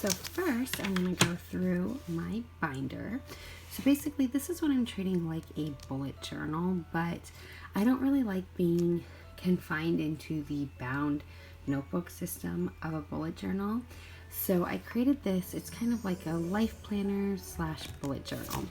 So first I'm going to go through my binder. So basically this is what I'm treating like a bullet journal, but I don't really like being confined into the bound notebook system of a bullet journal. So I created this. It's kind of like a life planner slash bullet journal.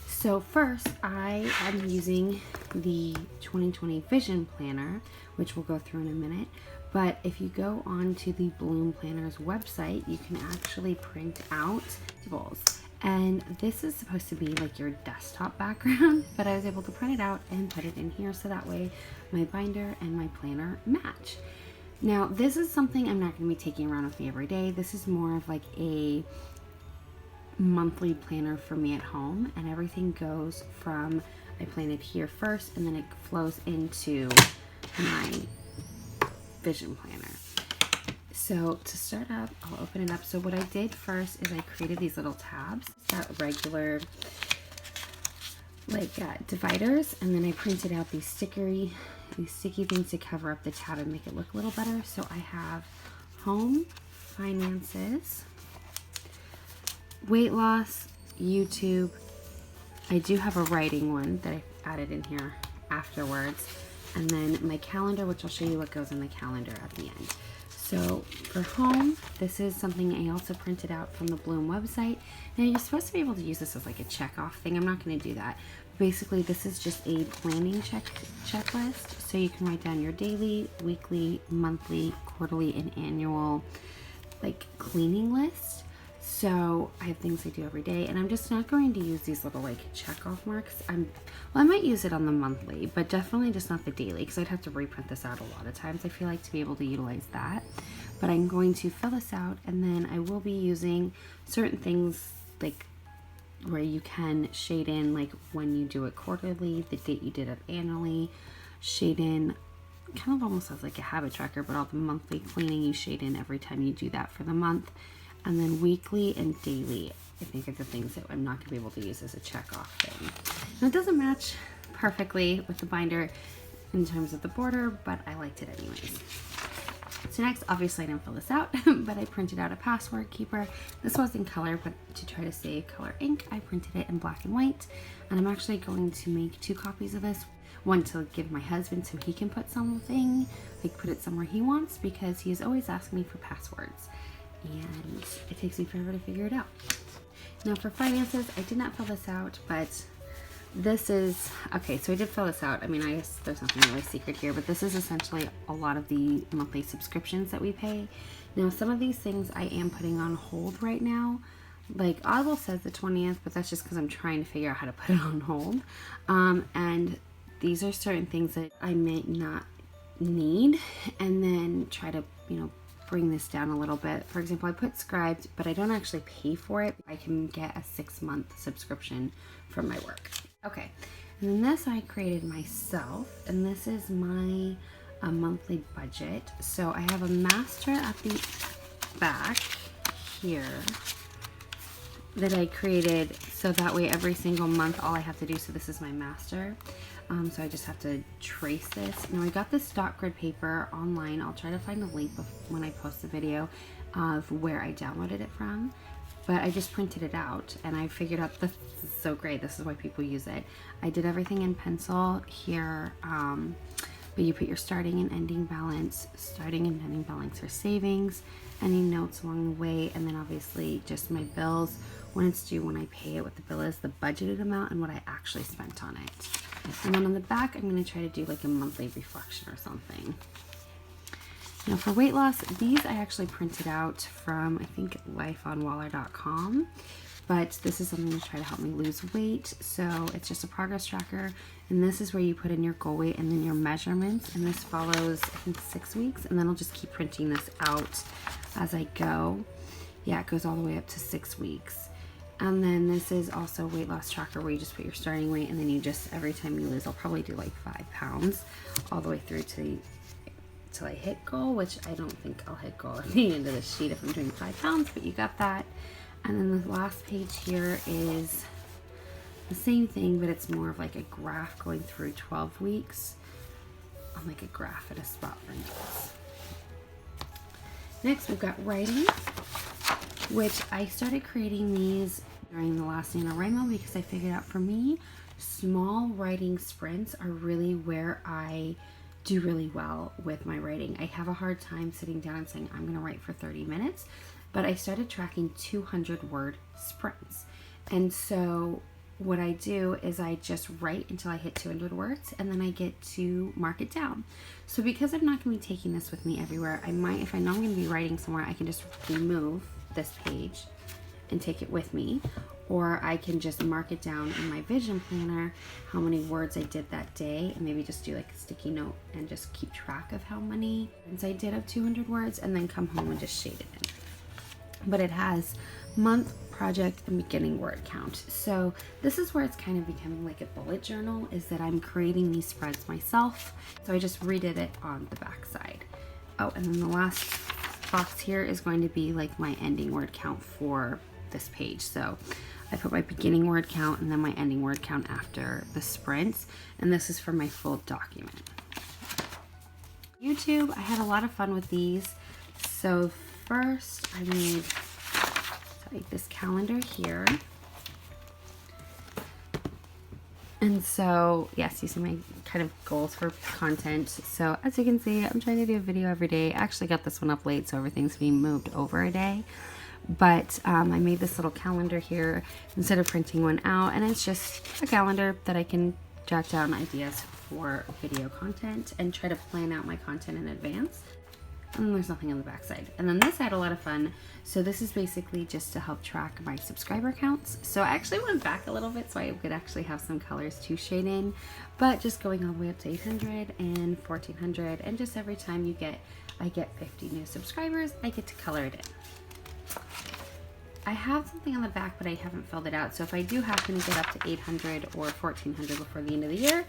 So first I am using the 2020 Vision Planner, which we'll go through in a minute. But if you go on to the Bloom Planners website, you can actually print out goals. And this is supposed to be like your desktop background, but I was able to print it out and put it in here so that way my binder and my planner match. Now, this is something I'm not going to be taking around with me every day. This is more of like a monthly planner for me at home, and everything goes from, I plan it here first, and then it flows into my Vision Planner. So to start up, I'll open it up. So what I did first is I created these little tabs, got regular like dividers, and then I printed out these sticky things to cover up the tab and make it look a little better. So I have home, finances, weight loss, YouTube. I do have a writing one that I added in here afterwards, and then my calendar, which I'll show you what goes in the calendar at the end. So for home, this is something I also printed out from the Bloom website. Now you're supposed to be able to use this as like a check-off thing. I'm not going to do that. Basically, this is just a planning checklist. So you can write down your daily, weekly, monthly, quarterly, and annual like cleaning list. So I have things I do every day, and I'm just not going to use these little like check-off marks. I might use it on the monthly, but definitely just not the daily, because I'd have to reprint this out a lot of times, I feel like, to be able to utilize that. But I'm going to fill this out, and then I will be using certain things like where you can shade in like when you do it quarterly, the date you did it annually, shade in kind of almost as like a habit tracker, but all the monthly cleaning you shade in every time you do that for the month. And then weekly and daily, I think, are the things that I'm not going to be able to use as a check-off thing. Now, it doesn't match perfectly with the binder in terms of the border, but I liked it anyways. So next, obviously I didn't fill this out, but I printed out a password keeper. This was in color, but to try to save color ink, I printed it in black and white. And I'm actually going to make 2 copies of this. One to give my husband so he can put something, like put it somewhere he wants, because he is always asking me for passwords. And it takes me forever to figure it out. Now for finances, I did not fill this out, but this is, okay, so I did fill this out. I mean, I guess there's nothing really secret here, but this is essentially a lot of the monthly subscriptions that we pay. Now, some of these things I am putting on hold right now. Like Audible says the 20th, but that's just because I'm trying to figure out how to put it on hold. And these are certain things that I may not need, and then try to, bring this down a little bit. For example, I put Scribd, but I don't actually pay for it. I can get a 6-month subscription from my work. Okay, and then this I created myself, and this is my monthly budget. So I have a master at the back here that I created, so that way every single month all I have to do, so this is my master. So I just have to trace this. Now I got this stock grid paper online. I'll try to find the link when I post the video of where I downloaded it from. But I just printed it out, and I figured out this is so great. This is why people use it. I did everything in pencil here, but you put your starting and ending balance. Starting and ending balance for savings, any notes along the way, and then obviously just my bills, when it's due, when I pay it, what the bill is, the budgeted amount, and what I actually spent on it. And then on the back, I'm going to try to do like a monthly reflection or something. Now for weight loss, these I actually printed out from, I think, lifeonwaller.com. But this is something to try to help me lose weight. So it's just a progress tracker. And this is where you put in your goal weight and then your measurements. And this follows, I think, 6 weeks. And then I'll just keep printing this out as I go. Yeah, it goes all the way up to 6 weeks. And then this is also a weight loss tracker where you just put your starting weight, and then you just, every time you lose, I'll probably do like 5 pounds all the way through till I hit goal, which I don't think I'll hit goal at the end of the sheet if I'm doing 5 pounds, but you got that. And then the last page here is the same thing, but it's more of like a graph going through 12 weeks on like a graph at a spot for notes. Next, we've got writing. which I started creating these during the last NaNoWriMo because I figured out for me, small writing sprints are really where I do really well with my writing. I have a hard time sitting down and saying, I'm gonna write for 30 minutes, but I started tracking 200 word sprints. And so what I do is I just write until I hit 200 words, and then I get to mark it down. So because I'm not gonna be taking this with me everywhere, I might, if I know I'm gonna be writing somewhere, I can just remove this page and take it with me, or I can just mark it down in my vision planner how many words I did that day, and maybe just do like a sticky note and just keep track of how many words I did of 200 words, and then come home and just shade it in. But it has month, project, and beginning word count. So this is where it's kind of becoming like a bullet journal, is that I'm creating these spreads myself. So I just redid it on the back side. Oh, and then the last box here is going to be like my ending word count for this page. So I put my beginning word count and then my ending word count after the sprints, and this is for my full document. YouTube, I had a lot of fun with these. So first I made this calendar here, and so yes, these are my kind of goals for content. So as you can see, I'm trying to do a video every day. I actually got this one up late, so everything's being moved over a day. But I made this little calendar here instead of printing one out, and it's just a calendar that I can jot down ideas for video content and try to plan out my content in advance. And then there's nothing on the back side. And then this I had a lot of fun. So this is basically just to help track my subscriber counts. So I actually went back a little bit so I could actually have some colors to shade in, but just going all the way up to 800 and 1400, and just every time I get 50 new subscribers, I get to color it in. I have something on the back, but I haven't filled it out. So if I do happen to get up to 800 or 1400 before the end of the year,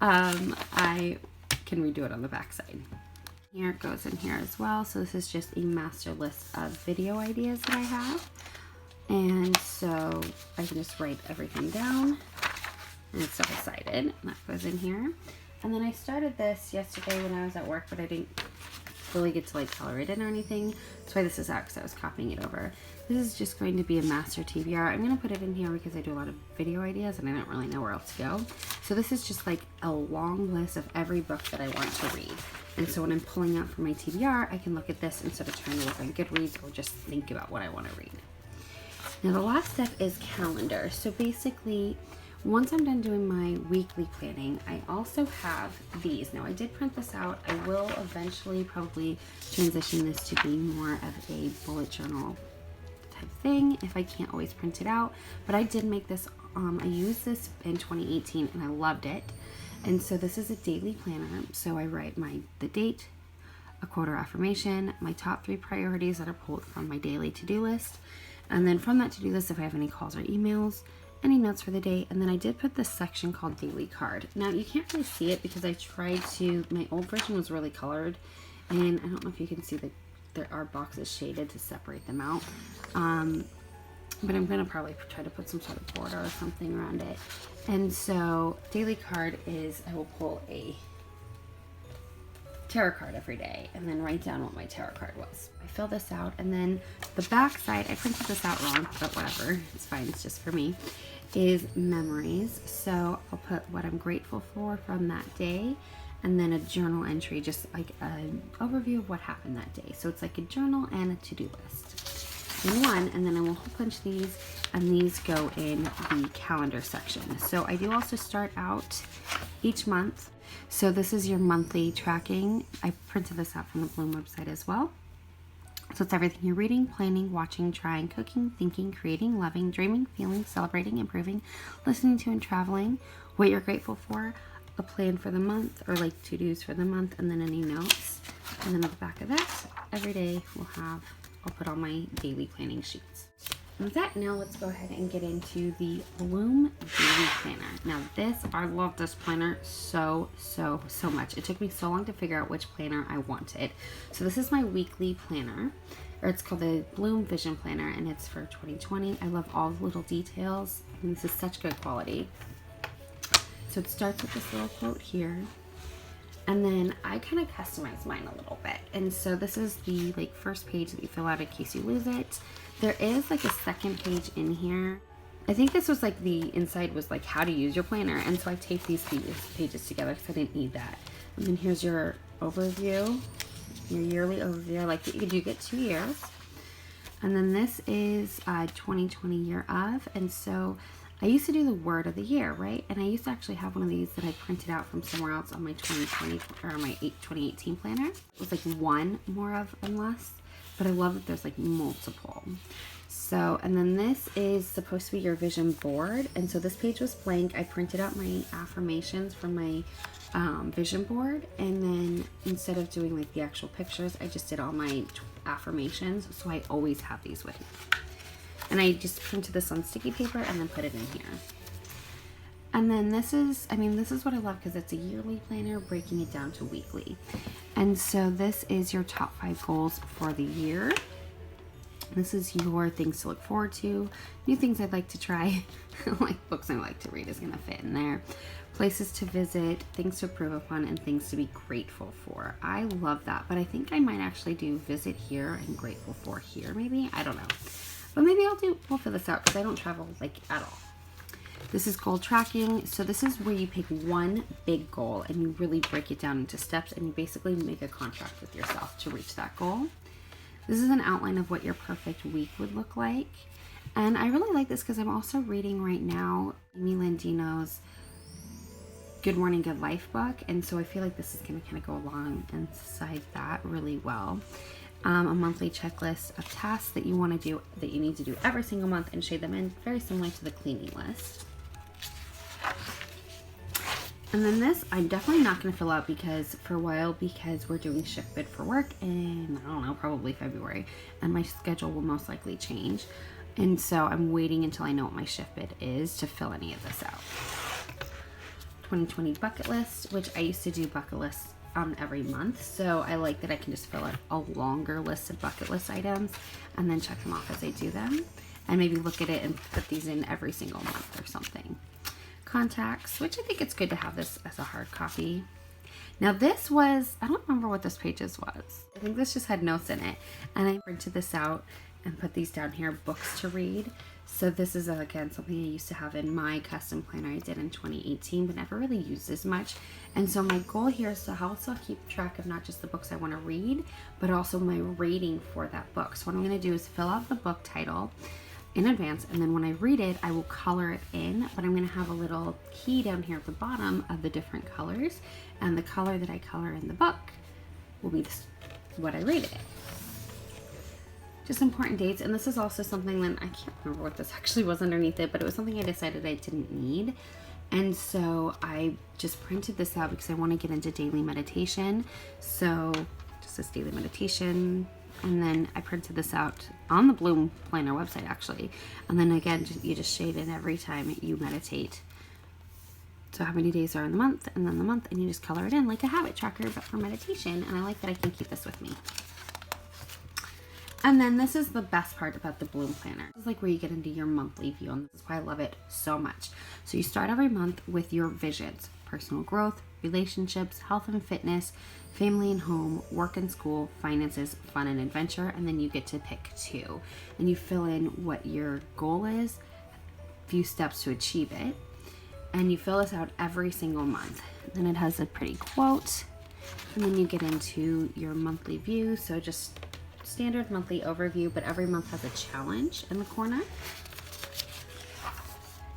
I can redo it on the back side. Here it goes in here as well. So this is just a master list of video ideas that I have. And so I can just write everything down, and it's double-sided, and that goes in here. And then I started this yesterday when I was at work, but I didn't really get to like color it in or anything. That's why this is out, because I was copying it over. This is just going to be a master TBR. I'm going to put it in here because I do a lot of video ideas and I don't really know where else to go. So this is just like a long list of every book that I want to read. And so when I'm pulling out for my TBR, I can look at this instead of trying to look on Goodreads or just think about what I want to read. Now the last step is calendar. So basically, once I'm done doing my weekly planning, I also have these. Now I did print this out. I will eventually probably transition this to be more of a bullet journal type thing if I can't always print it out. But I did make this, I used this in 2018 and I loved it. And so this is a daily planner. So I write the date, a quote or affirmation, my top 3 priorities that are pulled from my daily to-do list. And then from that to-do list, if I have any calls or emails, any notes for the day, and then I did put this section called daily card. Now you can't really see it because I tried to, my old version was really colored, and I don't know if you can see that there are boxes shaded to separate them out. But I'm gonna probably try to put some sort of border or something around it. And so daily card is, I will pull a tarot card every day and then write down what my tarot card was. I fill this out, and then the back side, I printed this out wrong, but whatever, it's fine, it's just for me, is memories. So I'll put what I'm grateful for from that day, and then a journal entry, just like an overview of what happened that day. So it's like a journal and a to-do list in one, and then I will hole punch these, and these go in the calendar section. So I do also start out each month. So this is your monthly tracking. I printed this out from the Bloom website as well. So it's everything you're reading, planning, watching, trying, cooking, thinking, creating, loving, dreaming, feeling, celebrating, improving, listening to, and traveling, what you're grateful for, a plan for the month, or like to-dos for the month, and then any notes. And then at the back of that, every day I'll put all my daily planning sheets. And with that, now let's go ahead and get into the Bloom Daily Planner. Now I love this planner so much. It took me so long to figure out which planner I wanted. So this is my weekly planner, or it's called the Bloom Vision Planner, and it's for 2020. I love all the little details, and this is such good quality. So it starts with this little quote here. And then I kind of customize mine a little bit. And so this is the like first page that you fill out in case you lose it. There is like a second page in here. I think this was like the inside was like how to use your planner. And so I taped these pages together because I didn't need that. And then here's your overview, your yearly overview. I like that you do get 2 years. And then this is 2020 year of. And so I used to do the word of the year, right? And I used to actually have one of these that I printed out from somewhere else on my 2020 or my 2018 planner. It was like one more of and less, but I love that there's like multiple. So, and then this is supposed to be your vision board. And so this page was blank. I printed out my affirmations from my vision board. And then instead of doing like the actual pictures, I just did all my affirmations. So I always have these with me. And I just printed this on sticky paper and then put it in here. And then this is what I love because it's a yearly planner breaking it down to weekly. And so this is your top 5 goals for the year. This is your things to look forward to, new things I'd like to try, like books I like to read is gonna fit in there, places to visit, things to improve upon, and things to be grateful for. I love that, but I think I might actually do visit here and grateful for here, maybe, I don't know. But maybe we'll fill this out because I don't travel like at all. This is goal tracking. So this is where you pick one big goal and you really break it down into steps and you basically make a contract with yourself to reach that goal. This is an outline of what your perfect week would look like. And I really like this because I'm also reading right now Amy Landino's Good Morning, Good Life book. And so I feel like this is going to kind of go along inside that really well. A monthly checklist of tasks that you want to do, that you need to do every single month and shade them in, very similar to the cleaning list. And then this, I'm definitely not going to fill out for a while because we're doing shift bid for work in, I don't know, probably February. And my schedule will most likely change. And so I'm waiting until I know what my shift bid is to fill any of this out. 2020 bucket list, which I used to do bucket lists every month. So I like that I can just fill out a longer list of bucket list items and then check them off as I do them. And maybe look at it and put these in every single month or something. Contacts, which I think it's good to have this as a hard copy. Now this was, I don't remember what this pages was. I think this just had notes in it. And I printed this out and put these down here, books to read. So this is, again, something I used to have in my custom planner I did in 2018, but never really used as much. And so my goal here is to also keep track of not just the books I want to read, but also my rating for that book. So what I'm going to do is fill out the book title in advance, and then when I read it, I will color it in, but I'm going to have a little key down here at the bottom of the different colors, and the color that I color in the book will be what I rated it. Just important dates, and this is also something that I can't remember what this actually was underneath it, but it was something I decided I didn't need, and so I just printed this out because I want to get into daily meditation. So just this daily meditation. And then I printed this out on the Bloom Planner website, actually. And then again, you just shade in every time you meditate. So how many days are in the month, and then the month, and you just color it in like a habit tracker, but for meditation. And I like that I can keep this with me. And then this is the best part about the Bloom Planner. This is like where you get into your monthly view, and this is why I love it so much. So you start every month with your visions: personal growth, relationships, health and fitness, family and home, work and school, finances, fun and adventure, and then you get to pick 2. And you fill in what your goal is, few steps to achieve it, and you fill this out every single month. Then it has a pretty quote, and then you get into your monthly view. So just standard monthly overview, but every month has a challenge in the corner.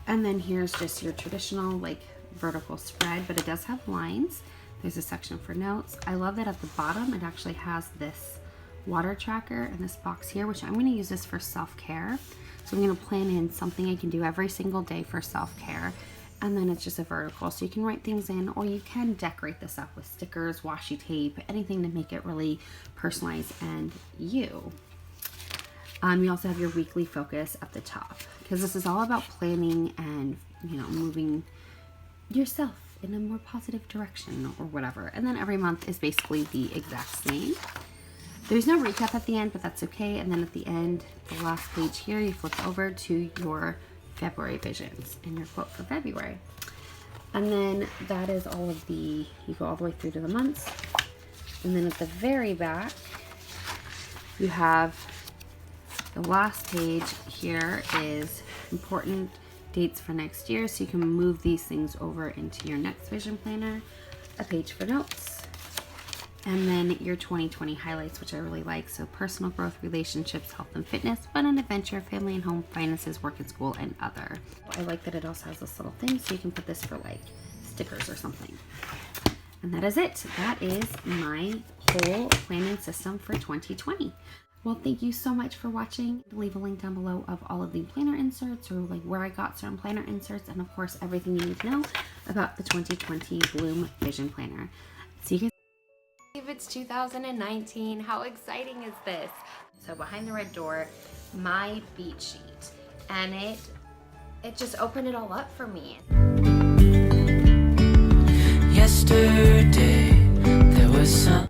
And then here's just your traditional like vertical spread, but it does have lines. There's a section for notes. I love that at the bottom it actually has this water tracker in this box here, which I'm going to use this for self-care. So I'm going to plan in something I can do every single day for self-care, and then it's just a vertical, so you can write things in, or you can decorate this up with stickers, washi tape, anything to make it really personalized and you. You also have your weekly focus at the top, because this is all about planning and, you know, moving yourself in a more positive direction or whatever. And then every month is basically the exact same. There's no recap at the end, but that's okay. And then at the end, the last page here, you flip over to your February visions and your quote for February. And then that is all of the, you go all the way through to the months. And then at the very back, you have the last page here is important dates for next year. So you can move these things over into your next vision planner. A page for notes. And then your 2020 highlights, which I really like. So personal growth, relationships, health and fitness, fun and adventure, family and home, finances, work and school, and other. I like that it also has this little thing, so you can put this for like stickers or something. And that is it. That is my whole planning system for 2020. Well, thank you so much for watching. Leave a link down below of all of the planner inserts, or like where I got certain planner inserts, and of course everything you need to know about the 2020 Bloom Vision Planner. See you guys. It's 2019. How exciting is this? So behind the red door, my beat sheet, and it just opened it all up for me. Yesterday there was some